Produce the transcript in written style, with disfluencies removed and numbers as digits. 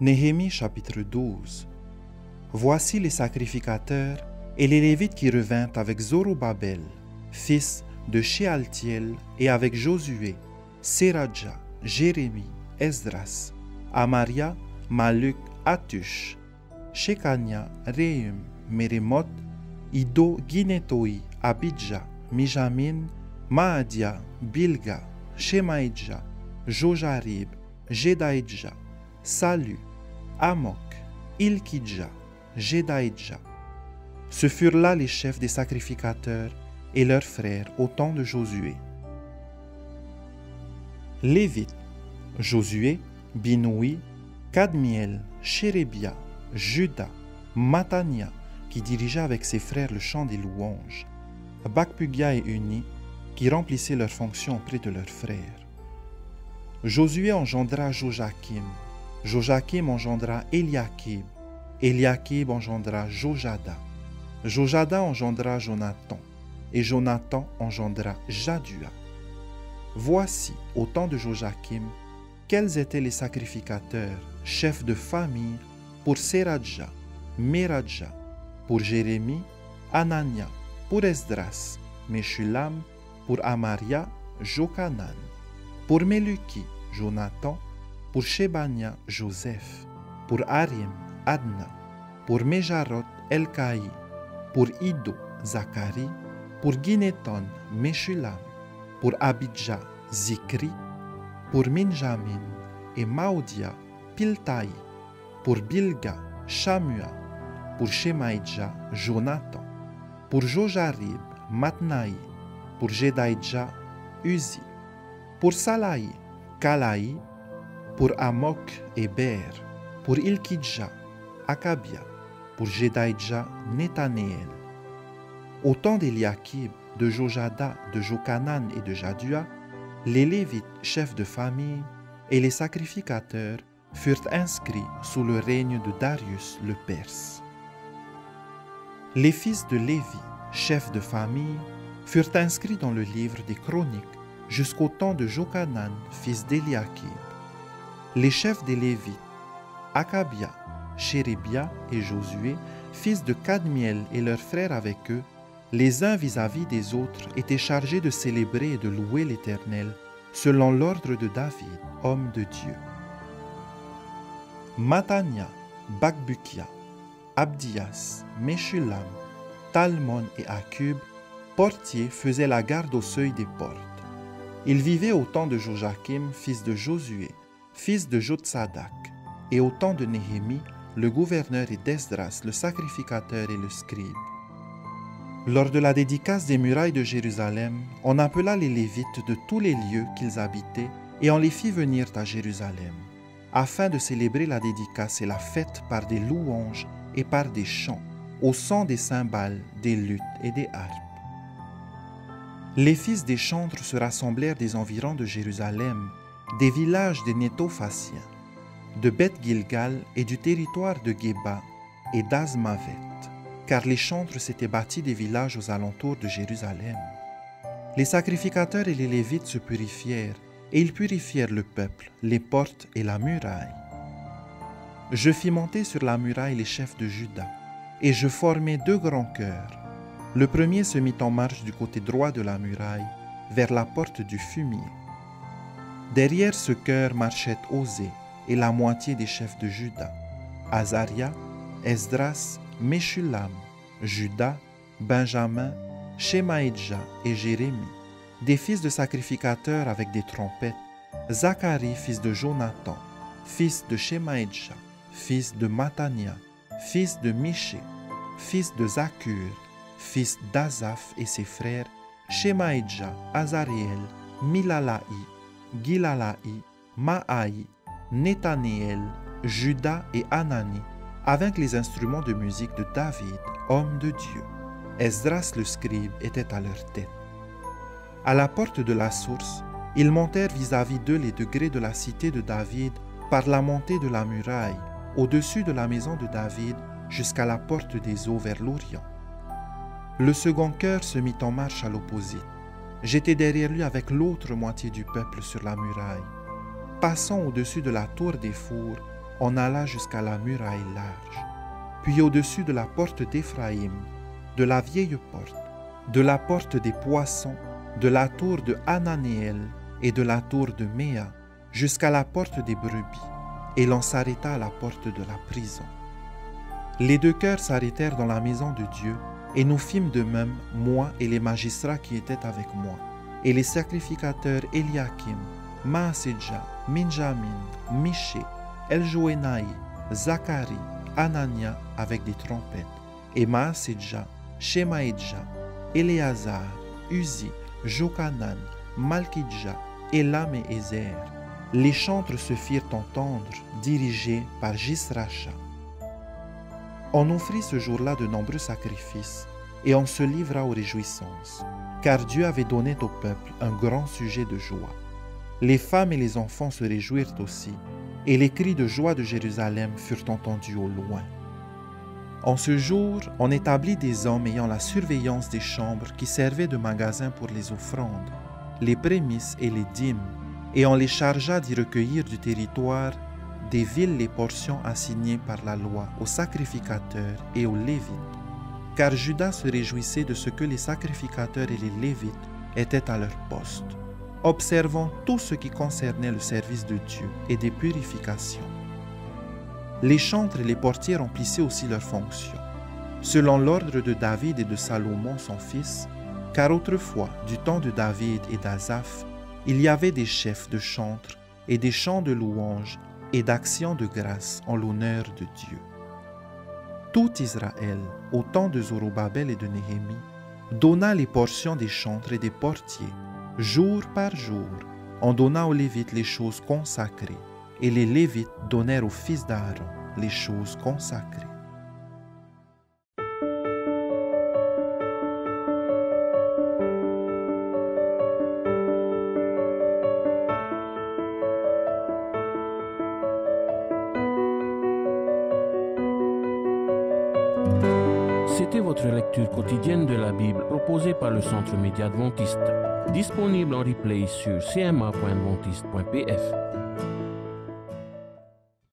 Néhémie chapitre 12. Voici les sacrificateurs et les Lévites qui revinrent avec Zorobabel, fils de Shealtiel, et avec Josué, Séradja, Jérémie, Esdras, Amaria, Maluk, Atush, Shekania, Réhum, Mérémoth, Ido, Guinétoi, Abidja, Mijamin, Maadia, Bilga, Shemaïdja, Jojarib, Jedaïdja, Salu, Amok, Ilkidja, Jedaïdja. Ce furent là les chefs des sacrificateurs et leurs frères au temps de Josué. Lévites, Josué, Binoui, Kadmiel, Chérébia, Juda, Matania, qui dirigea avec ses frères le chant des louanges, Bakbugia et Uni, qui remplissaient leurs fonctions auprès de leurs frères. Josué engendra Jojakim, Jojakim engendra Eliakib, Eliakib engendra Jojada, Jojada engendra Jonathan, et Jonathan engendra Jadua. Voici, au temps de Jojakim, quels étaient les sacrificateurs, chefs de famille, pour Séradja, Méradja, pour Jérémie, Anania, pour Esdras, Meshulam, pour Amaria, Jokanan, pour Meluki, Jonathan, pour Shebania, Joseph, pour Arim, Adna, pour Mejarot, Elkaï, pour Ido, Zacharie, pour Guinéton, Meshulam, pour Abidja, Zikri, pour Minjamin et Maodia, Piltaï, pour Bilga, Shamua, pour Shemaïdja, Jonathan, pour Jojarib, Matnaï, pour Jedaïdja, Uzi, pour Salaï, Kalaï, pour Amok et Ber, pour Ilkidja, Akabia, pour Jedaïdja, Nethanéel. Au temps d'Eliakib, de Jojada, de Jokanan et de Jadua, les Lévites, chefs de famille, et les sacrificateurs furent inscrits sous le règne de Darius le Perse. Les fils de Lévi, chefs de famille, furent inscrits dans le livre des Chroniques jusqu'au temps de Jokanan, fils d'Eliakib. Les chefs des Lévites, Akabia, Chérébia et Josué, fils de Kadmiel et leurs frères avec eux, les uns vis-à-vis des autres, étaient chargés de célébrer et de louer l'Éternel selon l'ordre de David, homme de Dieu. Matania, Bakbukia, Abdias, Meshulam, Talmon et Akub, portiers, faisaient la garde au seuil des portes. Ils vivaient au temps de Jojakim, fils de Josué, fils de Jotsadak, et au temps de Néhémie, le gouverneur, et d'Esdras, le sacrificateur et le scribe. Lors de la dédicace des murailles de Jérusalem, on appela les Lévites de tous les lieux qu'ils habitaient et on les fit venir à Jérusalem, afin de célébrer la dédicace et la fête par des louanges et par des chants, au son des cymbales, des luttes et des harpes. Les fils des chantres se rassemblèrent des environs de Jérusalem, des villages des Nétophaciens, de Beth-Gilgal et du territoire de Géba et d'Azmavet, car les chantres s'étaient bâtis des villages aux alentours de Jérusalem. Les sacrificateurs et les Lévites se purifièrent, et ils purifièrent le peuple, les portes et la muraille. Je fis monter sur la muraille les chefs de Juda, et je formai 2 grands chœurs. Le premier se mit en marche du côté droit de la muraille, vers la porte du fumier. Derrière ce chœur marchaient Osée et la moitié des chefs de Juda, Azaria, Esdras, Meshulam, Juda, Benjamin, Shemaïdja et Jérémie, des fils de sacrificateurs avec des trompettes, Zacharie, fils de Jonathan, fils de Shemaïdja, fils de Matania, fils de Miché, fils de Zakur, fils d'Azaph et ses frères, Shemaïdja, Azariel, Milalaï, Gilalaï, Maaï, Nethanéel, Juda et Anani, avec les instruments de musique de David, homme de Dieu. Esdras le scribe était à leur tête. À la porte de la source, ils montèrent vis-à-vis d'eux les degrés de la cité de David par la montée de la muraille, au-dessus de la maison de David, jusqu'à la porte des eaux vers l'Orient. Le second chœur se mit en marche à l'opposite. J'étais derrière lui avec l'autre moitié du peuple sur la muraille. Passant au-dessus de la tour des fours, on alla jusqu'à la muraille large, puis au-dessus de la porte d'Éphraïm, de la vieille porte, de la porte des poissons, de la tour de Hananéel et de la tour de Méa, jusqu'à la porte des brebis, et l'on s'arrêta à la porte de la prison. Les deux cœurs s'arrêtèrent dans la maison de Dieu, et nous fîmes de même, moi et les magistrats qui étaient avec moi, et les sacrificateurs Eliakim, Maaséja, Minjamin, Miché, Eljoénaï, Zacharie, Anania avec des trompettes, et Maaséja, Shemaïdja, Éléazar, Uzi, Jokanan, Malkidja, Élam et Ézer. Les chantres se firent entendre, dirigés par Jisracha. On offrit ce jour-là de nombreux sacrifices, et on se livra aux réjouissances, car Dieu avait donné au peuple un grand sujet de joie. Les femmes et les enfants se réjouirent aussi, et les cris de joie de Jérusalem furent entendus au loin. En ce jour, on établit des hommes ayant la surveillance des chambres qui servaient de magasins pour les offrandes, les prémices et les dîmes, et on les chargea d'y recueillir du territoire des villes les portions assignées par la loi aux sacrificateurs et aux Lévites, car Juda se réjouissait de ce que les sacrificateurs et les Lévites étaient à leur poste, observant tout ce qui concernait le service de Dieu et des purifications. Les chantres et les portiers remplissaient aussi leurs fonctions, selon l'ordre de David et de Salomon son fils, car autrefois, du temps de David et d'Azaph, il y avait des chefs de chantres et des chants de louanges et d'actions de grâce en l'honneur de Dieu. Tout Israël, au temps de Zorobabel et de Néhémie, donna les portions des chantres et des portiers, jour par jour. On donna aux Lévites les choses consacrées, et les Lévites donnèrent aux fils d'Aaron les choses consacrées. C'était votre lecture quotidienne de la Bible proposée par le Centre Média Adventiste, disponible en replay sur cma.adventiste.pf.